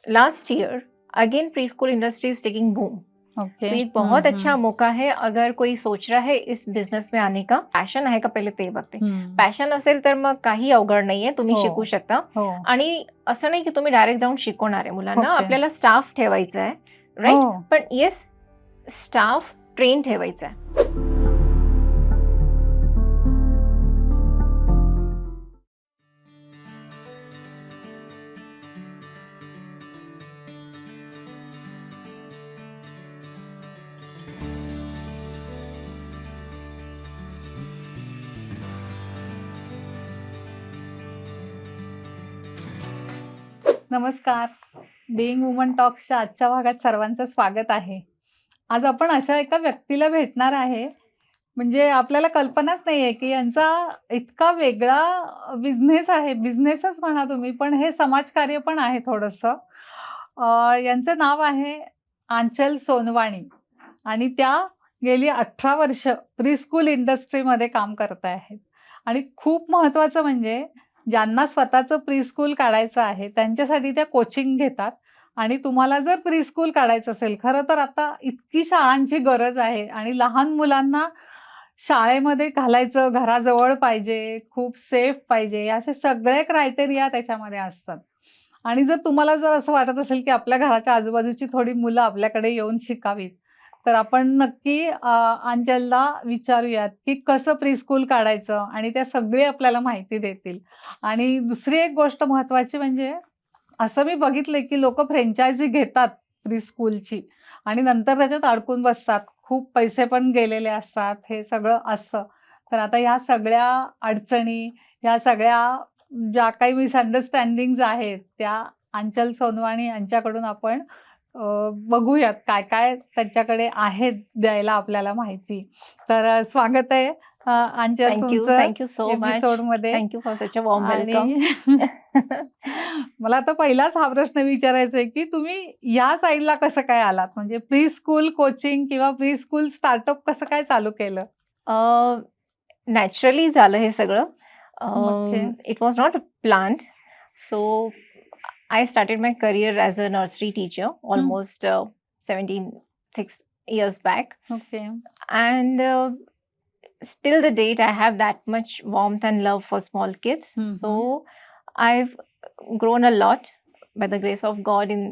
Last year again pre school industry is taking boom. Okay तो एक बहुत अच्छा मौका है अगर कोई सोच रहा है इस बिझनेस में आने का. पॅशन आहे का पहिले ते बघते. पॅशन असेल तर मग काही अवघड नाहीये, तुम्ही शिकू शकता. आणि असं नाही की तुम्ही डायरेक्ट जाऊन शिकवणार आहे मुलांना. आपल्याला स्टाफ ठेवायचा आहे, राईट. पण येस, स्टाफ ट्रेन ठेवायचा आहे. नमस्कार. बीइंग वुमन टॉक्सच्या आजच्या भागात सर्वांचं स्वागत आहे. आज आपण अशा एका व्यक्तीला भेटणार आहे, म्हणजे आपल्याला कल्पनाच नाही आहे की यांचा इतका वेगळा बिझनेस आहे. बिझनेसच म्हणा तुम्ही, पण हे समाजकार्य पण आहे थोडंसं. यांचं नाव आहे आंचल सोनवाणी आणि त्या गेली 18 वर्ष प्रीस्कूल इंडस्ट्रीमध्ये काम करत आहेत. आणि खूप महत्त्वाचं म्हणजे ज्यांना स्वतःचं प्रीस्कूल काढायचं आहे त्यांच्यासाठी त्या कोचिंग घेतात. आणि तुम्हाला जर प्रीस्कूल काढायचं असेल, खरं तर आता इतकी शाळांची गरज आहे आणि लहान मुलांना शाळेमध्ये घालायचं, घराजवळ पाहिजे, खूप सेफ पाहिजे, असे सगळे क्रायटेरिया त्याच्यामध्ये असतात. आणि जर तुम्हाला जर असं वाटत असेल की आपल्या घराच्या आजूबाजूची थोडी मुलं आपल्याकडे येऊन शिकावीत, तर आपण नक्की अंचलला विचारूयात की कसं प्रीस्कूल काढायचं आणि त्या सगळे आपल्याला माहिती देतील. आणि दुसरी एक गोष्ट महत्त्वाची म्हणजे असं मी बघितलंय की लोकं फ्रँचायझी घेतात प्रीस्कूलची आणि नंतर त्याच्यात अडकून बसतात. खूप पैसे पण गेलेले असतात, हे सगळं असतं. तर आता ह्या सगळ्या अडचणी, ह्या सगळ्या ज्या काही मिसअंडरस्टँडिंग्ज आहेत, त्या आंचल सोनवानी यांच्याकडून आपण बघूयात काय-काय त्यांच्याकडे आहेत द्यायला आपल्याला माहिती. तर स्वागत आहे आंचल तुमचं थँक्यू सो मच. एपिसोडमध्ये. Thank you for such a warm welcome. आणि मला आता पहिलाच हा प्रश्न विचारायचा आहे की तुम्ही या साईडला कसं काय आलात? म्हणजे प्रीस्कूल कोचिंग किंवा प्रीस्कूल स्टार्टअप कसं काय चालू केलं? नॅचरली झालं हे सगळं. Okay. It was not planned. So I started my career as a nursery teacher almost 6 years back. Okay. And still the date, I have that much warmth and love for small kids. So I've grown a lot by the grace of God in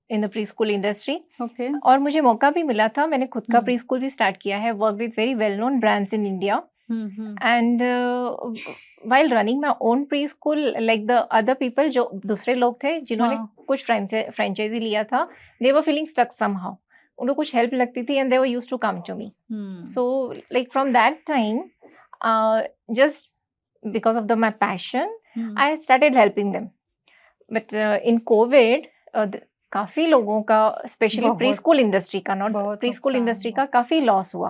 the preschool industry. Okay. और मुझे मौका भी मिला था, मैंने खुद का preschool भी start KIA है, वर्क विद very well non brands in India. And while running my own preschool, like the other people, जो दूसरे लोग थे जिन्होंने कुछ फ्रेंचाइजी लिया था, they were feeling stuck somehow. उनको कुछ हेल्प लगती थी and they were used to come to me. So like from that time, just because of my passion, I started helping them. But in COVID, काफी लोगों का, specially preschool industry का, not preschool industry का, काफी loss हुआ.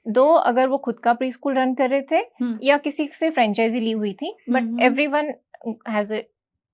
दो अगर वो खुद का preschool run कर रहे थे या किसी से फ्रेंचाइजी ली हुई थी, but everyone has a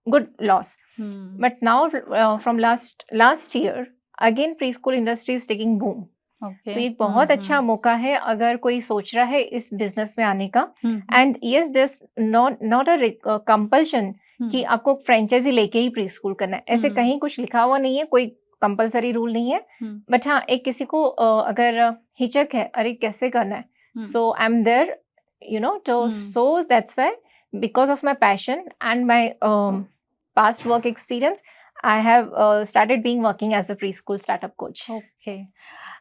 good loss. But now from last year again preschool industry is taking boom. तो एक बहुत अच्छा मौका है अगर कोई सोच रहा है इस बिजनेस में आने का. End yes, this not a compulsion कि आपको फ्रेंचाइजी लेके ही प्री स्कूल करना है, ऐसे कहीं कुछ लिखा हुआ नहीं है, कोई कंपलसरी रूल नहीं है. बट हाँ, एक किसी को अगर हिचक है, अरे कैसे करना है, so I am there, you know. तो so that's why, because of my passion and my past work experience, I have started being working as a preschool startup coach. Okay.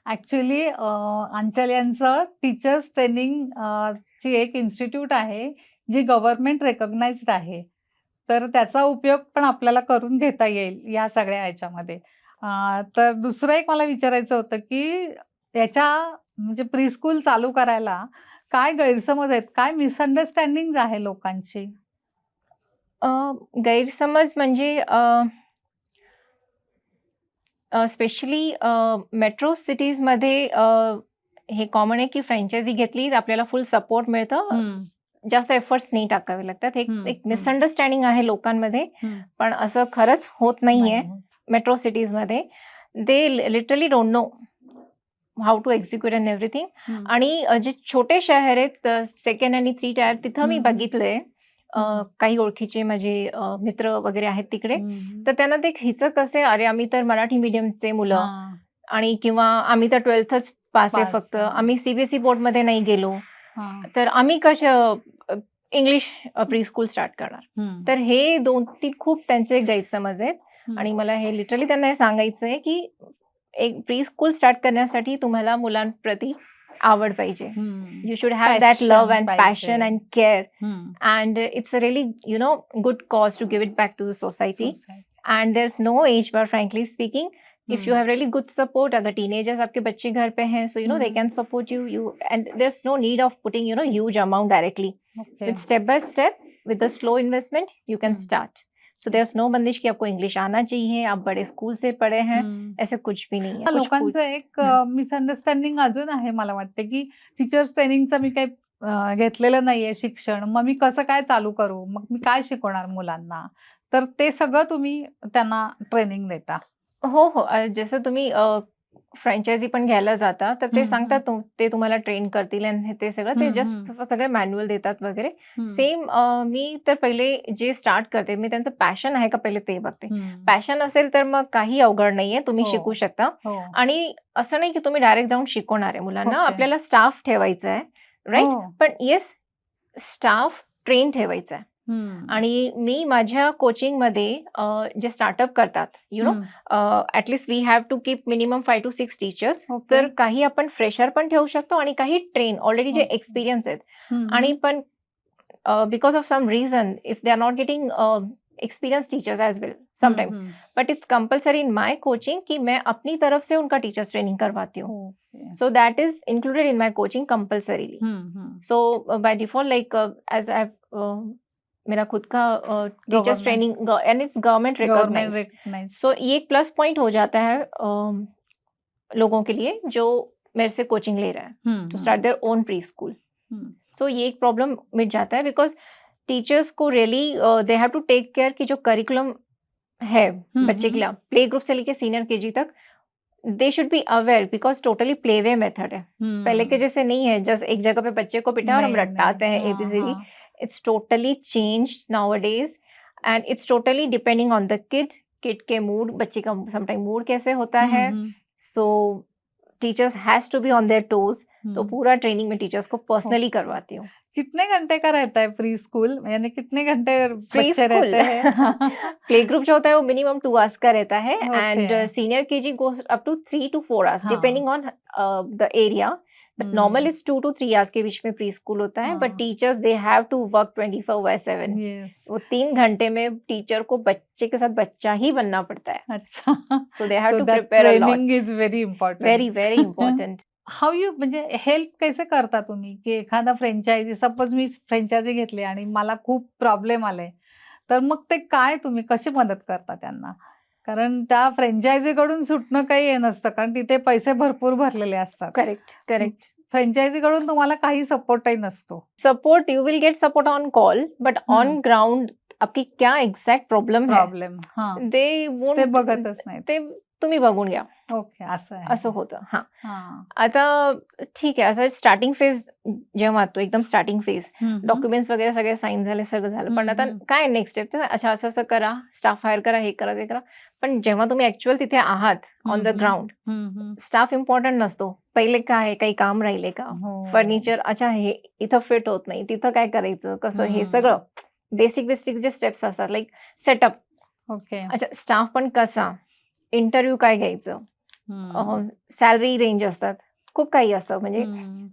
Actually अंचल यांचं टीचर्स ट्रेनिंग ची एक institute आहे, जी government recognised आहे. तर त्याचा उपयोग पण आपल्याला करून घेता येईल या सगळ्या ह्याच्यामध्ये. तर दुसरं एक मला विचारायचं होतं की याच्या म्हणजे प्रीस्कूल चालू करायला काय गैरसमज आहेत, काय मिसअंडरस्टँडिंग्ज आहे लोकांची? गैरसमज म्हणजे स्पेशली मेट्रो सिटीजमध्ये हे कॉमन आहे की फ्रँचायझी घेतली तर आपल्याला फुल सपोर्ट मिळतं, जास्त एफर्ट्स नाही टाकावे लागतात. एक मिसअंडरस्टँडिंग आहे लोकांमध्ये, पण असं खरंच होत नाहीये. मेट्रो सिटीजमध्ये they literally don't know how to execute and everything. आणि जे छोटे शहर आहेत, सेकंड आणि 3 टायर, तिथं मी बघितलंय काही ओळखीचे माझे मित्र वगैरे आहेत तिकडे. तर त्यांना ते हिचक असते, अरे आम्ही तर मराठी मीडियमचे मुलं आणि किंवा आम्ही तर 12thच पास आहे फक्त. आम्ही सीबीएसई बोर्डमध्ये नाही गेलो. तर आम्ही कसं इंग्लिश प्री स्कूल स्टार्ट करणार. तर हे 2-3 खूप त्यांचे गैरसमज आहेत आणि मला हे लिटरली त्यांना हे सांगायचं आहे, की एक प्री स्कूल स्टार्ट करण्यासाठी तुम्हाला मुलांप्रती आवड पाहिजे. You should have that love and passion and care. And it's a really, good cause to give it back to the society. And there's no age bar, frankly speaking. If you have really good support, अगर teenagers आपके बच्चे घर पे हैं, so they can support you. And there's no need of putting huge amount directly. With step by step, with the slow investment, you can start. So there's no बंदिश कि आपको English आना चाहिए, आप बड़े स्कूल से पढ़े हैं, ऐसे कुछ भी नहीं है. लोकांचं एक मिसअंडरस्टँडिंग अजून आहे मला वाटते, की टीचर्स ट्रेनिंगचं मी काही घेतलेलं नाहीये शिक्षण, मग मी कसं काय चालू करू, मग मी काय शिकवणार मुलांना, तर ते सगळं तुम्ही त्यांना ट्रेनिंग देता. हो. जसं तुम्ही फ्रँचायझी पण घ्यायला जाता, तर ते सांगतात ते तुम्हाला ट्रेन करतील आणि ते सगळं ते जस्ट सगळे मॅन्युअल देतात वगैरे. सेम मी तर पहिले जे स्टार्ट करते, मी त्यांचं पॅशन आहे का पहिले ते बघते. पॅशन असेल तर मग काही अवघड नाहीये, तुम्ही शिकू शकता. आणि असं नाही की तुम्ही डायरेक्ट जाऊन शिकवणार आहे मुलांना, आपल्याला स्टाफ ठेवायचा आहे, राईट. पण येस, स्टाफ ट्रेन ठेवायचा आहे. आणि मी माझ्या कोचिंगमध्ये जे स्टार्टअप करतात, at least we have to keep minimum 5 to 6 teachers. तर काही आपण फ्रेशर पण ठेवू शकतो आणि काही ट्रेन ऑलरेडी जे एक्सपिरियन्स आहेत. आणि पण because of some reason if they are not getting experience teachers as well sometimes, but it's compulsory in my coaching कि मैं अपनी तरफ से उनका टीचर्स ट्रेनिंग करवाती हूँ. So that is included in my coaching compulsorily. So by default like as I मेरा खुद का teachers training and it's government recognised. So ये एक प्लस पॉइंट हो जाता है लोगों के लिए जो मेरे से कोचिंग ले रहा है to start their own preschool. So ये एक प्रॉब्लम मिट जाता है बिकॉज टीचर्स को really they have to take care कि जो करिकुलम है बच्चे के लिए प्ले ग्रुप से लेके सीनियर केजी तक, they should be aware because totally play way method है. पहले के जैसे नहीं है जस्ट एक जगह पे बच्चे को बिठा और हम रटाते हैं ABCD. It's totally changed nowadays and it's totally depending on the kid K mood, बच्चे का sometimes mood कैसे होता है. So teachers has to be on their toes. तो पूरा ट्रेनिंग में टीचर्स को पर्सनली करवाती हूँ. कितने घंटे का रहता है प्री स्कूल, यानी कितने घंटे बच्चे रहते हैं? प्ले ग्रुप जो होता है वो मिनिमम 2 आवर्स का रहता है and senior KG goes up to 3 to 4 hours depending on the area. But normal is 2 to 3 hours के बीच में प्री स्कूल होता है. But teachers they have to work 24/7. वो 3 घंटे में टीचर को बच्चे के साथ बच्चा ही बनना पड़ता है. अच्छा. So they have to prepare a lot. Training is very important. Very very important. How you म्हणजे हेल्प कैसे करता तुम्ही, की एखादा फ्रँचायझी, सपोज मी फ्रँचायझी घेतली आणि मला खूप प्रॉब्लेम आले, तर मग ते काय तुम्ही कशी मदत करता त्यांना? कारण त्या फ्रँचायझीकडून सुटणं काही हे नसतं, कारण तिथे पैसे भरपूर भरलेले असतात. करेक्ट. फ्रँचायझीकडून तुम्हाला काही सपोर्टही नसतो. Support you will get support on call, but on ground आपकी क्या एक्झॅक्ट प्रॉब्लेम ते बघतच नाही, ते तुम्ही बघून घ्या. ओके, असं होतं. आता ठीक आहे, असं स्टार्टिंग फेज जेव्हा तो एकदम स्टार्टिंग फेज, डॉक्युमेंट्स वगैरे सगळे साईन झाले, सगळं झालं, पण आता काय नेक्स्ट स्टेप, अच्छा असं असं करा, स्टाफ हायर करा, हे करा, ते करा. पण जेव्हा तुम्ही ऍक्च्युअल तिथे आहात on the ground, staff important नसतो. पहिले काय काही काम राहिले का, फर्निचर, अच्छा हे इथं फिट होत नाही, तिथं काय करायचं, कसं, हे सगळं बेसिक जे स्टेप्स असतात, लाईक सेटअप. ओके. अच्छा, स्टाफ पण कसा, इंटरव्ह्यू काय घ्यायचं, सॅलरी रेंज असतात, खूप काही असतं. म्हणजे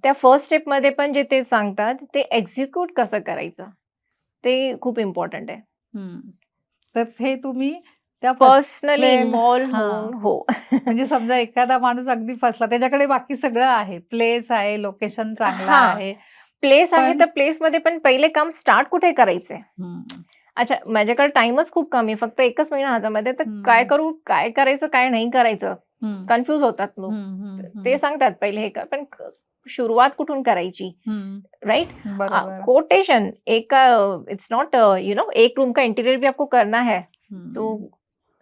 त्या फर्स्ट स्टेप मध्ये पण जे ते सांगतात ते एक्झिक्यूट कसं करायचं ते खूप इम्पॉर्टंट आहे. तर हे तुम्ही त्या पर्सनली इन्व्हॉल्व होऊन. हो. म्हणजे समजा एखादा माणूस अगदी फसला, त्याच्याकडे बाकी सगळं आहे, प्लेस आहे, लोकेशन चांगला आहे, प्लेस आहे, तर प्लेस मध्ये पण पहिले काम स्टार्ट कुठे करायचंय. अच्छा, माझ्याकडे टाइमच खूप कमी, फक्त 1 महिना हातामध्ये, तर काय करू, काय करायचं, काय नाही करायचं, कन्फ्युज होतात लोक. ते सांगतात पहिले हे कर, पण सुरुवात कुठून करायची, राइट. कोटेशन एक, इट्स नॉट एक रूम का इंटीरियर भी आपको करना है, तो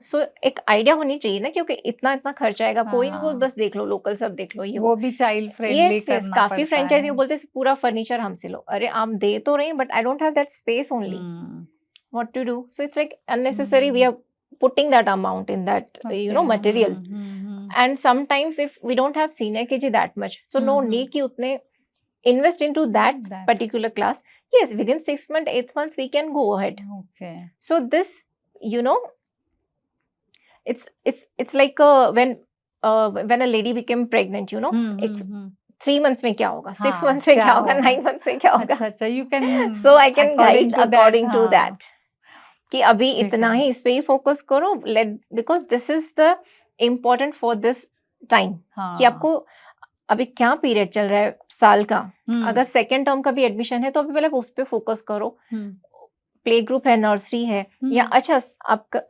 सो एक आइडिया होनी चाहिए ना, क्योंकि इतना इतना खर्चा आएगा, कोई नहीं, वो हाँ, बस देख लो, लोकल सब देख लो, ये वो भी चाइल्ड फ्रेंडली यस यस, करना काफी पड़ता फ्रेंचाइजी है। बोलते हैं पूरा फर्नीचर हमसे लो, अरे आप दे तो रहे हैं but I don't have that space only, hmm, what to do, so it's like unnecessary we are putting that amount in that okay, material, and sometimes if we don't have senior kg that much, so no need कि उतने invest into that that. particular class. Yes, within 6 months 8 months we can go ahead. Okay. So this, you know, it's like when a lady became pregnant, you know, it's 3 months में क्या होगा, 6 हाँ, months में क्या क्या होगा, होगा? 9 months में क्या होगा. अच्छा अच्छा, you can So I can according guide to that, according to हाँ, that कि अभी ठीक इतना है। ही इस पे ही फोकस करो, let, because this is the important for this time, कि हाँ, आपको अभी क्या पीरियड चल रहा है साल का, हम्म, अगर सेकेंड टर्म का भी एडमिशन है तो अभी पहले उस पर फोकस करो, प्ले ग्रुप है, नर्सरी है, या अच्छा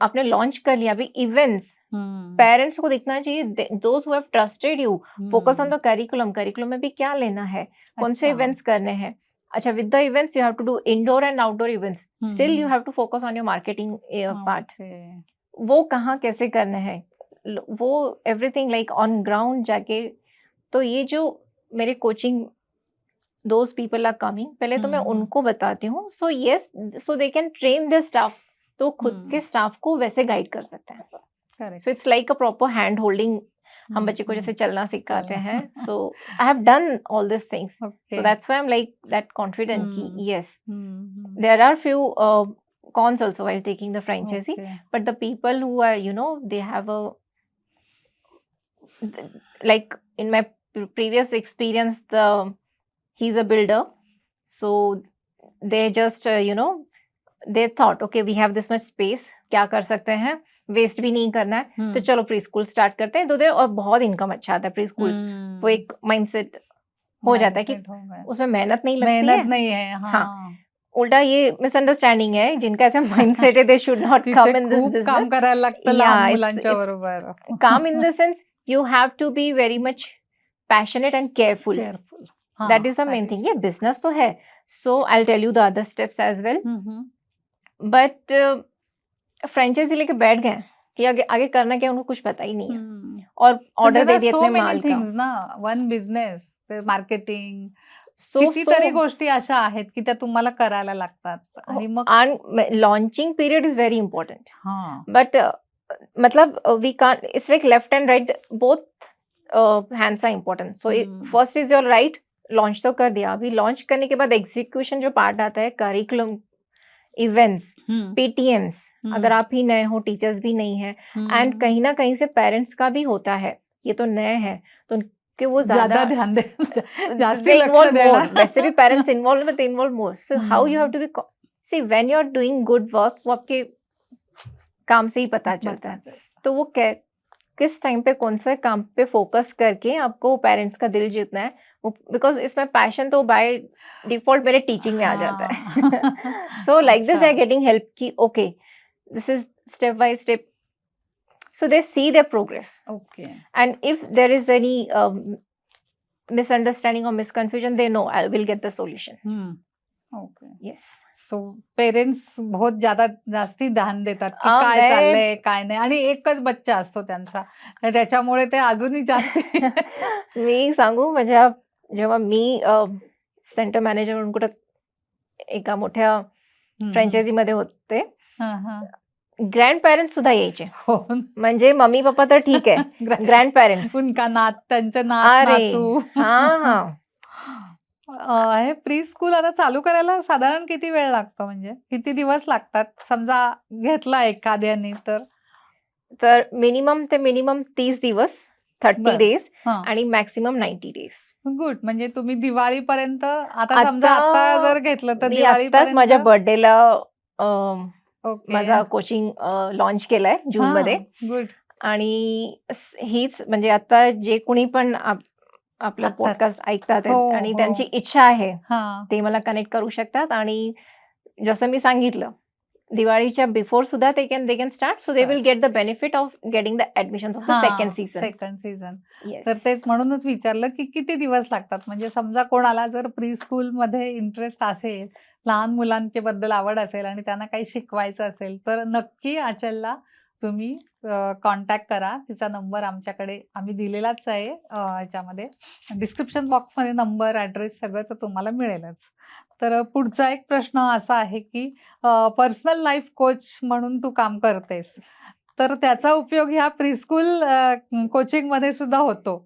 आपने लॉन्च कर लिया अभी इवेंट्स, पेरेंट्स को दिखना चाहिए, those who have trusted you, focus on the curriculum, curriculum में भी क्या लेना है, कौन से अच्छा, इवेंट्स करने हैं. अच्छा, with the events you have to do indoor and outdoor events, still you have to focus on your marketing part, वो कहाँ कैसे करना है, वो एवरीथिंग लाइक ऑन ग्राउंड जाके. तो ये जो मेरे coaching those people are coming, पहले तो मैं उनको बताती हूँ, so yes, so they can train their staff, तो खुद के स्टाफ को वैसे गाइड कर सकते हैं. So it's like a proper hand holding, हम बच्चे को जैसे चलना सिखाते हैं. So I have done all this things, so that's why I am like that confident कि yes, there are few cons also while taking the franchisee, but the people who are, you know, they have a, like in my previous experience, he's a builder, so they just you know, they thought okay we have this much space, क्या कर सकते हैं, waste भी नहीं करना है, तो चलो प्री स्कूल स्टार्ट करते हैं, दो और बहुत इनकम अच्छा आता है प्री स्कूल. वो एक माइंडसेट हो जाता है कि उसमें मेहनत नहीं लगती है, मेहनत नहीं है. हाँ, उल्टा ये मिसअंडरस्टैंडिंग है, जिनका ऐसा माइंडसेट है, they should not come in this business. काम करायला लागतं लहान मुलांच्या बरोबर. काम in the sense you have to be very much passionate and careful. That is the main thing. Yeah, business तो है, so I'll tell you the other steps as well. But franchisee लेके बैठ गए कि आगे आगे करना क्या, उनको कुछ पता ही नहीं है, और ऑर्डर दे दिए अपने माल का. ना वन बिझनेस, मार्केटिंग, कितीतरी गोष्टी अशा आहेत की त्या तुम्हाला करायला लागतात, आणि मग launching period is very important. But मतलब we can't, it's like left and right, both hands are important. So first is your right, launch तो कर दिया, अभी लॉन्च करने के बाद एग्जीक्यूशन जो पार्ट आता है, करिकुलम, इवेंट्स, पीटीएम्स, अगर आप ही नए हो, टीचर्स भी नहीं है, एंड कहीं ना कहीं से पेरेंट्स का भी होता है, ये तो नए हैं तो उनके वो ज्यादा ध्यान दे, इन्वॉल्व मोर, वैसे भी पेरेंट्स इन्वॉल्व में, involve more. So how you have to be, see when you are doing good work, वो आपके काम से ही पता चलता है. तो वो किस टाइम पे कौन से काम पे फोकस करके आपको पेरेंट्स का दिल जीतना है, बिकॉज इसमें पैशन तो बाय डिफॉल्ट मेरे टीचिंग में आ जाता है. So like this I getting help कि okay this is step by step, so they see their progress. Okay. And if there is any misunderstanding or misconfusion, they know I will get the solution. Okay. Yes. So parents बहुत जास्ती ध्यान देतात की काय चाललंय काय नाही, आणि एकच बच्चा असतो त्यांचा, त्याच्यामुळे ते अजूनही जास्त. मी सांगू, माझ्या जेव्हा मी सेंटर मॅनेजर म्हणून कुठं एका मोठ्या फ्रँचायझी मध्ये होते, ग्रँड पेरेंट्स सुद्धा यायचे, म्हणजे मम्मी पप्पा तर ठीक आहे, ग्रँड पेरेंट्स, उनका नात, त्यांचे नात, नातू. हा. हे प्री स्कूल आता चालू करायला साधारण किती वेळ लागतो, म्हणजे किती दिवस लागतात, समजा घेतला एखाद्याने तर मिनिमम ते मिनिमम 30 दिवस, 30 डेज, आणि मॅक्सिमम 90 डेज. गुड. म्हणजे तुम्ही दिवाळीपर्यंत, आता समजा आता जर घेतलं तर दिवाळीपर्यंत. माझ्या बर्थडेला माझा कोचिंग लॉन्च केलाय जून मध्ये. गुड. आणि हीच म्हणजे आता जे कोणी पण आपला पॉडकास्ट ऐकतात आणि त्यांची इच्छा आहे ते मला कनेक्ट करू शकतात, आणि जसं मी सांगितलं दिवाळीच्या बिफोर सुद्धा they can start, so they will get the benefit of getting the admission of the second season. तर तेच म्हणूनच विचारलं की किती दिवस लागतात, म्हणजे समजा कोणाला जर प्री स्कूल मध्ये इंटरेस्ट असेल, लहान मुलांच्या बद्दल आवड असेल आणि त्यांना काही शिकवायचं असेल, तर नक्की आचलला तुम्ही कॉन्टॅक्ट करा. तिचा नंबर आमच्याकडे आम्ही दिलेलाच आहे ह्याच्यामध्ये. डिस्क्रिप्शन बॉक्समध्ये नंबर, ॲड्रेस सगळं तर तुम्हाला मिळेलच. तर पुढचा एक प्रश्न असा आहे, की पर्सनल लाईफ कोच म्हणून तू काम करतेस. तर त्याचा उपयोग ह्या प्रीस्कूल कोचिंगमध्ये सुद्धा होतो.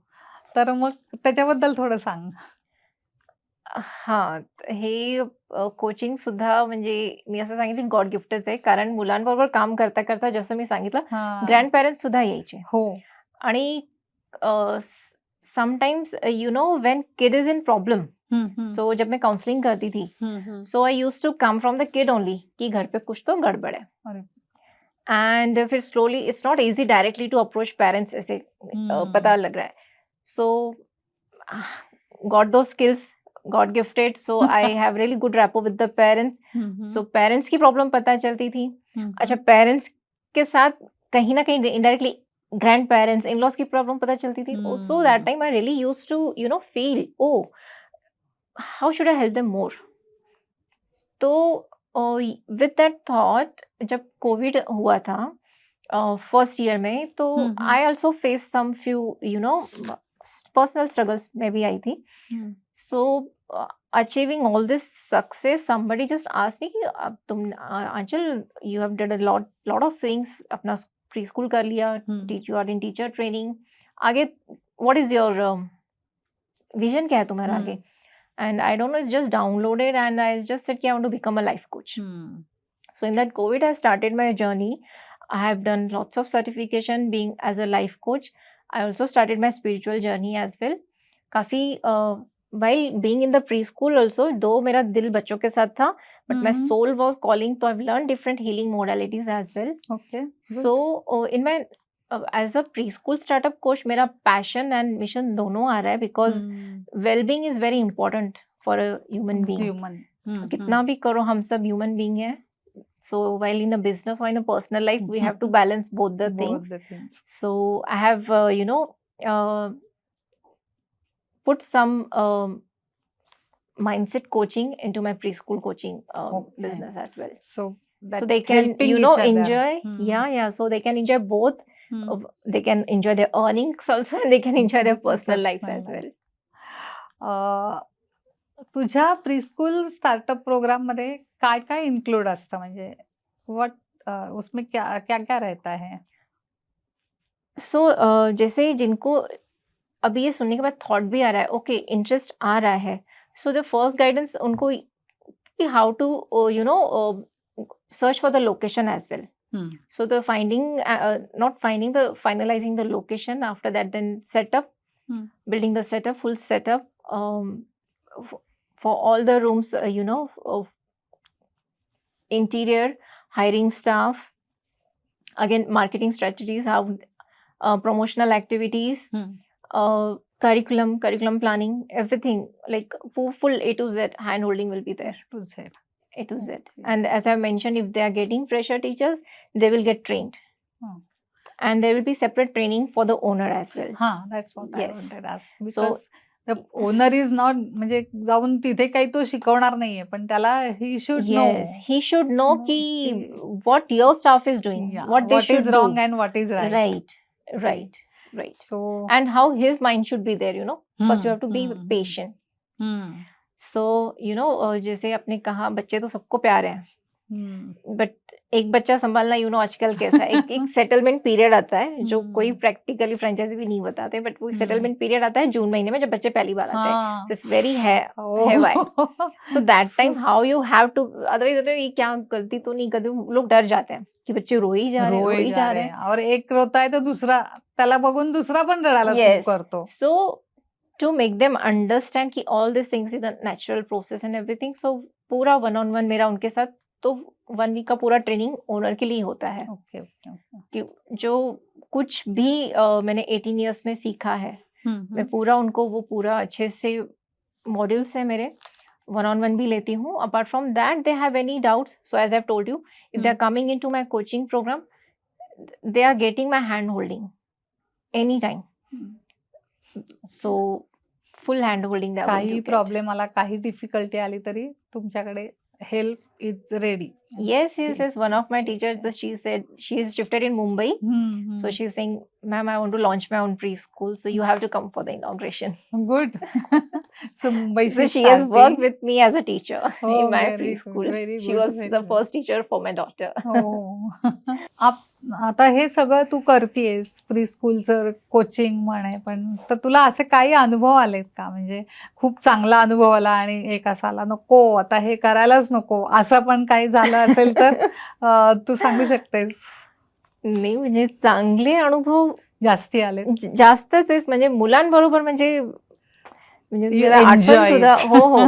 तर मग त्याच्याबद्दल थोडं सांग? हां, हे कोचिंग सुद्धा म्हणजे मी असं सांगितलं गॉड गिफ्टच आहे. कारण मुलांबरोबर काम करता-करता जसं मी सांगितलं हां. ग्रँड-पेरेंट्स सुद्धा यायचे हो. आणि sometimes when kid is in problem, हं, हं. सो जब मैं काउंसलिंग करती थी, हं, हं. So I used to come from the kid only कि घर पे कुछ तो गड़बड़ है. अरे! एंड फिर slowly it's not easy directly to approach parents, ऐसे पता हं. लग रहा है. So got those skills, got gifted, so I have really good rapport with the parents. हं, हं. सो पेरेंट्स की प्रॉब्लम पता चलती थी. हं, अच्छा, हं. पेरेंट्स के साथ कहीं न कहीं इनडायरेक्टली ग्रैंड पेरेंट्स, इन-लॉज़ की प्रॉब्लम पता चलती थी. So that time I really used to feel, oh! How should I help them more? तो विद दैट थॉट जब कोविड हुआ था फर्स्ट ईयर में, तो हं, हं. I also face some few personal struggles में भी आई थी. हं. So achieving all this success, somebody just asked me कि अब तुम Anchal, you have did a lot of things, अपना प्री स्कूल कर लिया, you are in teacher training, आगे व्हाट इज योर विजन, क्या है तुम्हारा आगे? And I don't know, it's just downloaded and I just said, I want to become a life coach. So in that COVID, I started my journey. I have done lots of certification being as a life coach. I also started my spiritual journey as well. काफ़ी while being in the preschool also, though मेरा दिल बच्चों के साथ था, but my soul was calling, so I've learned different healing modalities as well. Okay. Good. So in my as a preschool startup coach, मेरा passion and mission दोनों आ रहा है, because well-being is very important for a human being. Human. कितना भी करो, हम सब human being हैं. So while in a business or in a personal life, we have to balance both the things. So I have put some mindset coaching into my preschool coaching business as well. So they can enjoy. Yeah. So they can enjoy both. They can enjoy their earnings also, and they can enjoy their personal lives as well. तुझ्या preschool startup programme मध्ये काय काय include असतं, म्हणजे what उसमें क्या क्या क्या रहता है? सो जैसे जिनको अभी ये सुनने के बाद थॉट भी आ रहा है, ओके इंटरेस्ट आ रहा है, सो द फर्स्ट गाइडेंस उनको कि हाउ to search for the location as well. So the finalizing the location, after that then setup, building the setup, full setup for all the rooms, of interior, hiring staff, again marketing strategies, how promotional activities, curriculum planning, everything, like full A to Z hand holding will be there. A to Z. And as I mentioned, if they are getting fresher teachers, they will get trained. And there will be separate training for the owner as well. That's what I wanted to ask. Because the owner is not, म्हणजे जाऊन तिथे काही तो शिकवणार नाहीये, पण त्याला he should know. Yes, he should know ki what your staff is doing, what they should is do. wrong and what is right. Right. So and how his mind should be there, First you have to be patient. So जैसे आपने कहा बच्चे तो सबको प्यारे हैं, but एक बच्चा संभालना आजकल कैसा है, एक सेटलमेंट पीरियड आता है जो कोई प्रैक्टिकली फ्रेंचाइजी भी नहीं बताते, बट वो सेटलमेंट पीरियड आता है जून महीने में जब बच्चे पहली बार आते हैं. It's very so that time how you have to, otherwise ये क्या गलती तो नहीं करते, लोग डर जाते हैं कि बच्चे रो ही जा रहे हैं और एक रोता है तो दूसरा त्याला बघून दूसरा पण रडायला सुरू करतो. So to make them understand कि all these things is a natural process and everything. So पूरा 1-on-1 मेरा उनके साथ, तो 1 वीक का पूरा ट्रेनिंग ओनर के लिए होता है. कि जो कुछ भी मैंने 18 इयर्स में सीखा है, मैं पूरा उनको वो पूरा अच्छे से, मॉड्यूल्स है मेरे, 1-on-1 भी लेती हूँ. Apart from that they have any doubts, so as I have told you, if they are coming into my coaching program, they are getting my hand holding any time. So full hand holding. काही problem आला, काही difficulty आली तरी तुमच्याकडे help is ready. Yes, yes, yes. One of my teachers, she said she is shifted in Mumbai. So she's saying, "Ma'am, I want to launch my own preschool. So you have to come for the inauguration." Good. So Mumbai So she has worked with me as a teacher in my very preschool. good, very She good, was very the good. first teacher for my daughter. हो. आता हे सगळं तू करतेस, प्रीस्कूलचं coaching म्हणे, पण तर तुला असे काही अनुभव आलेत का? म्हणजे खूप चांगला अनुभव आला आणि एक असा आला, नको आता हे करायलाच नको, असं पण काही झालं असेल तर तू सांगू शकतेस? नाही, म्हणजे चांगले अनुभव जास्ती आले? जास्तच आहे. म्हणजे मुलांबरोबर म्हणजे You मला आठवण enjoy सुद्धा it. हो हो.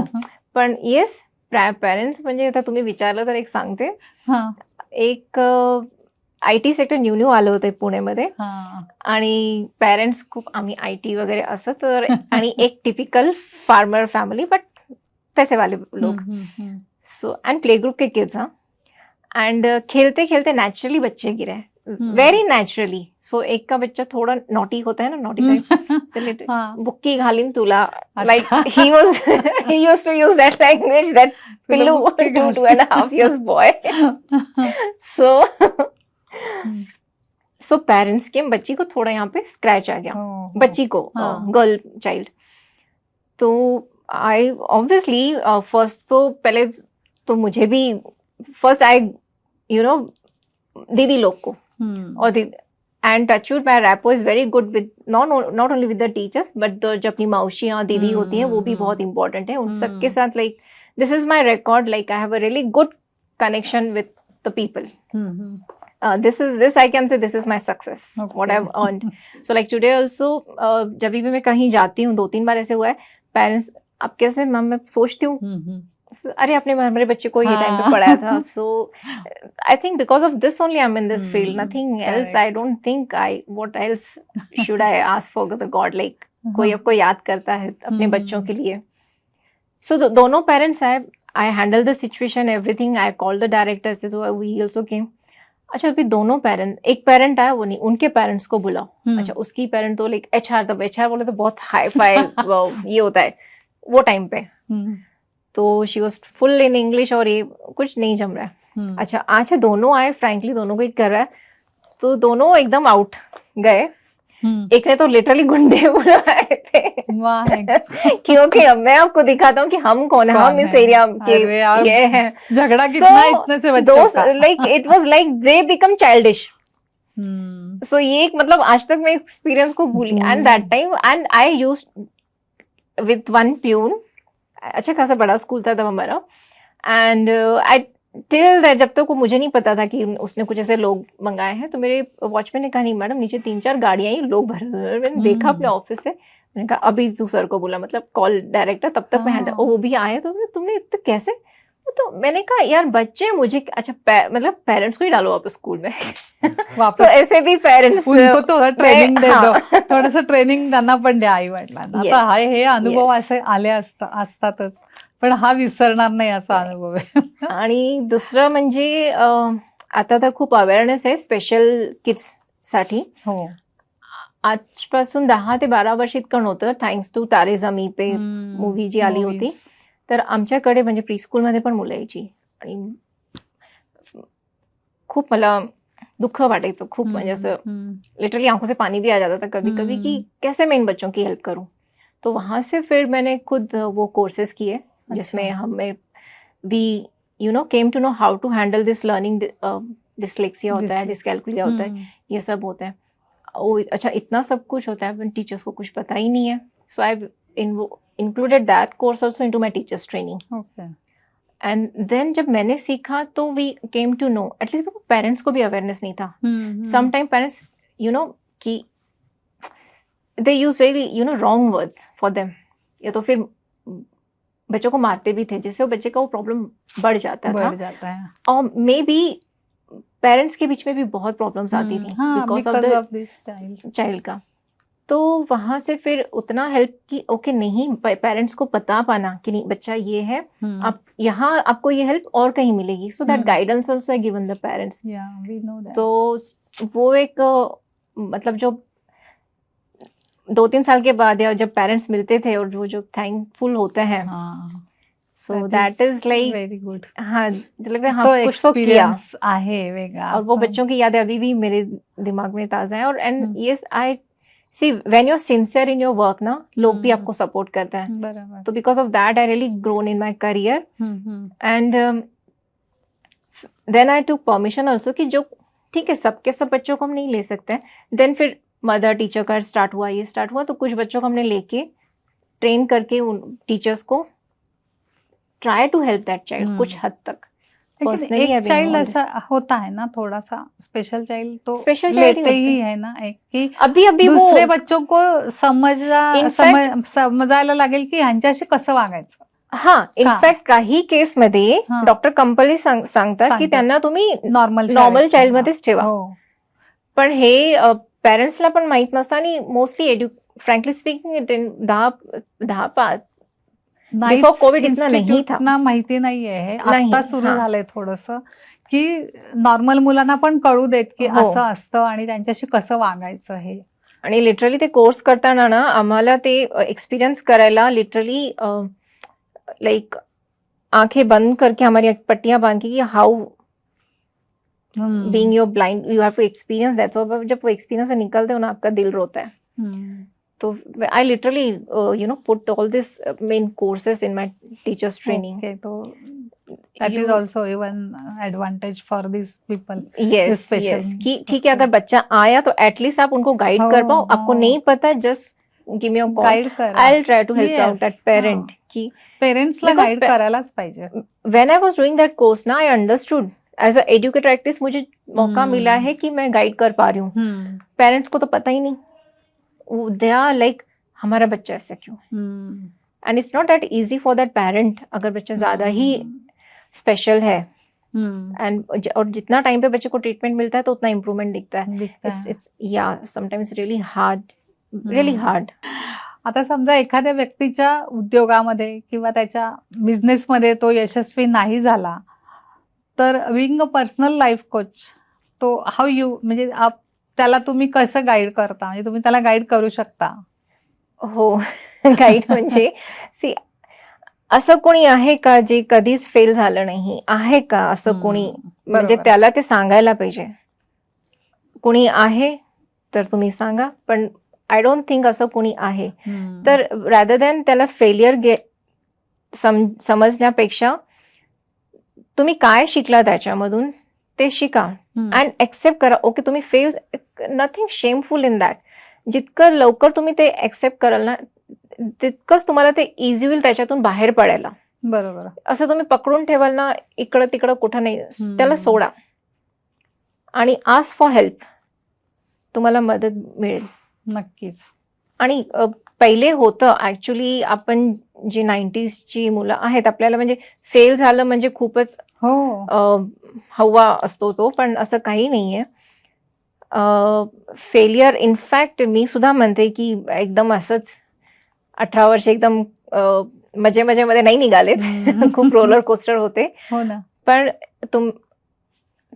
पण येस, पॅरेंट्स म्हणजे आता तुम्ही विचारलं तर एक सांगते. हां, एक IT सेक्टर न्यू आलं होतं पुण्यामध्ये हां. आणि पॅरेंट्स खूप आम्ही IT वगैरे असं तर आणि एक टिपिकल फार्मर फॅमिली बट पैसेवाले लोग. So and play group K kids. हाँ, एंड खेलते खेलते नेचुरली बच्चे गिरे, वेरी नेचुरली. सो एक का बच्चा थोड़ा नॉटी होता है ना, नॉटी टाइप, बुक्की घालीन तुला, like he was he used to use that language, that पिल्लू 2.5 years boy. सो पेरेंट्स के बच्ची को थोड़ा यहाँ पे स्क्रैच आ गया, बच्ची को, गर्ल चाइल्ड. तो आई ऑब्वियसली फर्स्ट तो पहले तो मुझे भी फर्स्ट आई दीदी लोग को और एंड टचवुड माई रैपो इज वेरी गुड विद नॉट ओनली विद द टीचर्स बट जो अपनी मौसियाँ दीदी होती हैं वो भी बहुत इंपॉर्टेंट है. उन सबके साथ like this is my record, like I have a really good connection with the people. This I can say this is my success, what I've earned. So like today also, जब भी मैं कहीं जाती हूँ, 2-3 बार ऐसे हुआ है, पेरेंट्स अब कैसे मैं सोचती हूँ अरे अपने हमारे बच्चे को ये टाइम पे पढ़ाया था. So I think because of this only I'm in this field, nothing else. I don't think what else should I ask for the God, like कोई आपको याद करता है अपने बच्चों के लिए. So दोनों parents I handle the situation, everything. I called the director, so we also came. अच्छा, अभी दोनों पेरेंट, एक पेरेंट आया वो नहीं, उनके पेरेंट्स को बुलाओ. अच्छा, उसकी पेरेंट तो लाइक HR, तब HR बोले तो बहुत हाई फाई ये होता है वो टाइम पे. तो शी वॉज फुल इन इंग्लिश और ये कुछ नहीं जम रहा है. अच्छा दोनों आए, फ्रैंकली दोनों को ही कर रहा है, तो दोनों एकदम आउट गए. एक ने तो लिटरली गुंडे बुलाए थे क्योंकि अब मैं आपको दिखाता हूँ कि हम कौन है, हम इस एरिया के ये हैं. झगड़ा कितना इतने से बच्चों का, लाइक इट वाज like they become childish. So ये एक मतलब आज तक मैं एक्सपीरियंस को भूली. End that time and I used विद वन प्यून. अच्छा खासा बड़ा स्कूल था तब हमारा. एंड आई टिल दैट जब तक को मुझे नहीं पता था कि उसने कुछ ऐसे लोग मंगाए हैं, तो मेरे वॉचमैन ने कहा नहीं मैडम, नीचे 3-4 गाड़ियां ही लोग भर. मैंने देखा अपने ऑफिस से, मैंने कहा अभी तू सर को बोला, मतलब कॉल डायरेक्टर, तब तक मैं हैंडल, वो भी आए. तो तुमने तो कैसे, तो मैंने कहा यार बच्चे मुझे, अच्छा मतलब पेरेंट्स को ही डालो आप स्कूल में. तो ऐसे भी पेरेंट्स उनको थोड़ा ट्रेनिंग दे दो, थोडंसं ट्रेनिंग त्यांना पण द्या आई वडिलांना. आता हे अनुभव असे आले असतातच, पण हा विसरणार नाही असा अनुभव आहे. आणि दुसरं म्हणजे आता तर खूप अवेअरनेस आहे स्पेशल किड्स साठी. हो, आजपासून 10 ते 12 वर्ष इतकं नव्हतं, थँक्स टू तारे जमी पे मूवी जी आली होती. तर आमच्याकडे म्हणजे प्रीस्कूलमध्ये पण मुलं यायची आणि खूप मला दुःख वाटायचं खूप, म्हणजे असं लिटरली आंखों से पानी भी आ जाता था कभी कभी कि कैसे मैं इन बच्चों की हेल्प करूं. तो वहां से फिर मैंने खुद वो कोर्सेज किए जिसमें हमें भी came to know how to handle this learning. Dyslexia होता है, डिसकैल्कुलिया होता है, ये सब होता है. अच्छा इतना सब कुछ होता है, टीचर्स को कुछ पता ही नहीं है. So I included that course also into my teachers training. Okay. And then जब मैंने सीखा तो we came to know, at least parents को भी अवेयरनेस नहीं था. Sometimes parents कि they use very wrong words for them, या तो फिर बच्चों को मारते भी थे, जिससे वो बच्चे का वो प्रॉब्लम बढ़ जाता है. और मे बी पेरेंट्स के बीच में भी बहुत प्रॉब्लम्स आती थी बिकॉज ऑफ दिस चाइल्ड का. तो वहां से फिर उतना हेल्प की ओके नहीं, पेरेंट्स को बता पाना कि नहीं बच्चा ये है, आप यहाँ आपको ये हेल्प और कहीं मिलेगी. सो दैट गाइडेंस ऑल्सो है गिवन द पेरेंट्स. तो वो एक मतलब जो 2-3 साल के बाद या जब पेरेंट्स मिलते थे और वो जो थैंकफुल होते हैं, so that is like very good. हाँ लगता है तो हाँ कुछ तो किया एक्सपीरियंस आहे वेगळा. और वो बच्चों की यादें अभी भी मेरे दिमाग में ताज़ा है. और and yes I see when you are sincere in your work ना लोग भी आपको सपोर्ट करता है. बरोबर. तो because of that I really grown in my career. And then I took permission also कि जो ठीक है सबके सब बच्चों को हम नहीं ले सकते हैं. देन फिर मदर टीचर का स्टार्ट हुआ, ये स्टार्ट हुआ, तो कुछ बच्चों को हमने लेके ट्रेन करके उन टीचर्स को try to help that child कुछ हद तक. लेकिन एक चाइल्ड ऐसा होता है ना थोड़ा सा स्पेशल चाइल्ड तो स्पेशल लेते ही है ना एक कि अभी दुसरे बच्चों को समजायला लागेल की ह्यांच्याशी कसं वागायचं. हाँ इनफॅक्ट काही केसमध्ये डॉक्टर कंपल्सरी सांगतात की त्यांना तुम्ही नॉर्मल चाइल्ड मध्येच ठेवा. पण हे पेरेंट्सला पण माहित नसतं आणि mostly frankly speaking 10 before Covid इतना नहीं था ना, माहिती नाहीये. हे आता सुरू झालंय थोडंसं की नॉर्मल मुलांना पण कळू देत की असं असतं आणि त्यांच्याशी कसं वागायचं हे. आणि लिटरली ते कोर्स करताना ना आम्हाला ते एक्सपिरियंस करायला लिटरली लाइक आंखें बंद करके हमारी पट्टियां बांध के how being your blind you have to experience that. So जब वो एक्सपीरियंस से निकलते हो ना आपका दिल रोता है. तो I literally put all this main courses in my teachers training. Okay, तो that is also even advantage for these people. Yes, yes. कि ठीक है अगर बच्चा आया तो एटलीस्ट आप उनको गाइड कर पाओ. आपको नहीं पता just give me a call. Guide करा. I'll try to help out that parent. कि पेरेंट्सला गाइड करायलाच पाहिजे. When I was doing that course ना I understood as a educator at least मुझे मौका मिला है कि मैं गाइड कर पा रही हूँ. पेरेंट्स को तो पता ही नहीं. They are like हमारा बच्चा ऐसा क्यों. End it's not that easy for that parent अगर बच्चा ज्यादा ही स्पेशल है. एंड और जितना टाइम पे बच्चे को ट्रीटमेंट मिलता है तो उतना इम्प्रूवमेंट दिखता है. इट्स या समटाइम्स रियली हार्ड. आता समजा एखाद्या व्यक्तीच्या उद्योगामध्ये किंवा त्याच्या बिझनेसमध्ये तो यशस्वी नाही झाला तर being a personal life coach तो हाऊ यू म्हणजे त्याला तुम्ही कसं गाईड करता. म्हणजे तुम्ही त्याला गाईड करू शकता. हो गाईड म्हणजे सी असं कोणी आहे का जे कधीच फेल झालं नाही. आहे का असं कोणी. म्हणजे त्याला ते सांगायला पाहिजे. कोणी आहे तर तुम्ही सांगा. पण आय डोंट थिंक असं कोणी आहे. तर रॅदर दॅन त्याला फेलियर समजण्यापेक्षा तुम्ही काय शिकला त्याच्यामधून ते शिका अँड एक्सेप्ट करा. ओके तुम्ही fail, nothing shameful in that. जितकं लवकर तुम्ही ते एक्सेप्ट कराल ना तितकंच तुम्हाला ते इझी होईल त्याच्यातून बाहेर पडायला. बरोबर. असं तुम्ही पकडून ठेवाल ना इकडं तिकडं कुठं नाही. त्याला सोडा आणि आस्क फॉर हेल्प. तुम्हाला मदत मिळेल नक्कीच. आणि पहिले होतं ऍक्च्युली आपण जी 90sची मुलं आहेत आपल्याला म्हणजे फेल झालं म्हणजे खूपच हवा असतो तो. पण असं काही नाहीये. फेलियर इनफॅक्ट मी सुद्धा म्हणते की एकदम असंच 18 वर्ष एकदम मजेमध्ये नाही निघालेत. खूप रोलर कोस्टर होते. हो ना. पण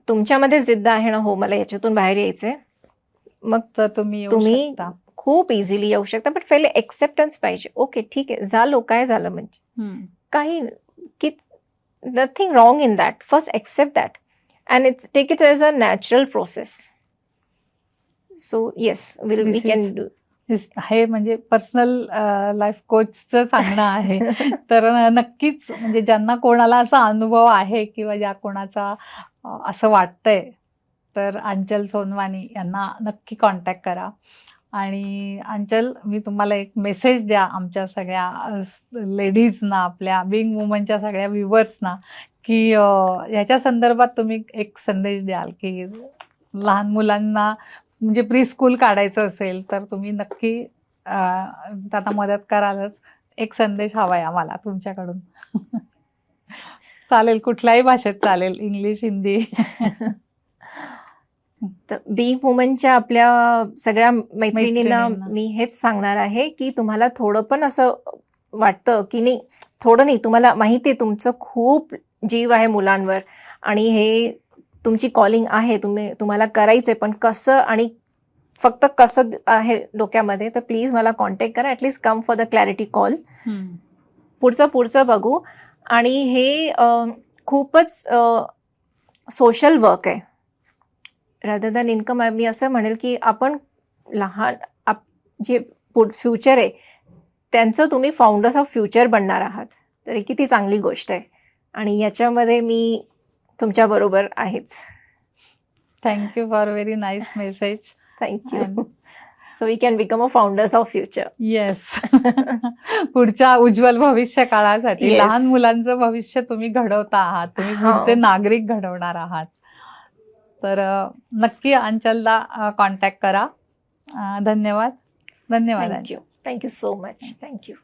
तुमच्यामध्ये जिद्द आहे ना हो मला याच्यातून बाहेर यायचंय मग तर तुम्ही खूप इझिली येऊ शकता. बट पहिले एक्सेप्टन्स पाहिजे. ओके ठीक आहे झालं काय झालं म्हणजे काही की nothing wrong in that. First accept that and it's take it as a natural process. So yes we can do. हे म्हणजे पर्सनल लाईफ कोचचं सांगणं आहे. तर नक्कीच म्हणजे ज्यांना कोणाला असा अनुभव आहे किंवा ज्या कोणाचा असं वाटतंय तर आंचल सोनवानी यांना नक्की कॉन्टॅक्ट करा. आणि आंचल मी तुम्हाला एक मेसेज द्या आमच्या सगळ्या लेडीजना, आपल्या बिंग वुमनच्या सगळ्या व्ह्युअर्सना की ह्याच्या संदर्भात तुम्ही एक संदेश द्याल की लहान मुलांना म्हणजे प्री स्कूल काढायचं असेल तर तुम्ही नक्की त्यांना मदत करालच. एक संदेश हवाय आम्हाला तुमच्याकडून. चालेल कुठल्याही भाषेत चालेल. इंग्लिश, हिंदी. तर बी वुमनच्या आपल्या सगळ्या मैत्रिणींना मी हेच सांगणार आहे की तुम्हाला थोडं पण असं वाटतं की नाही थोडं नाही तुम्हाला माहिती आहे तुमचं खूप जीव आहे मुलांवर आणि हे तुमची कॉलिंग आहे. तुम्हाला करायचंय पण कसं आणि फक्त कसं आहे डोक्यामध्ये तर प्लीज मला कॉन्टॅक्ट करा. At least come for the clarity call. पुढचं बघू. आणि हे खूपच सोशल वर्क आहे रादर दॅन इन्कम. मी असं म्हणेल की आपण लहान जे फ्युचर आहे त्यांचं तुम्ही फाउंडर्स ऑफ फ्युचर बनणार आहात, तर ही किती चांगली गोष्ट आहे आणि याच्यामध्ये मी तुमच्याबरोबर आहेच. Thank you for very nice message. Thank you. So we can become a founders of future. Yes. पुढच्या उज्ज्वल भविष्य काळासाठी Yes. लहान मुलांचं भविष्य तुम्ही घडवता आहात, तुम्ही हो. पुढचे नागरिक घडवणार आहात. तर नक्की अंचलला कॉन्टॅक्ट करा. धन्यवाद. धन्यवाद. Thank you. Thank you so much. Thank you.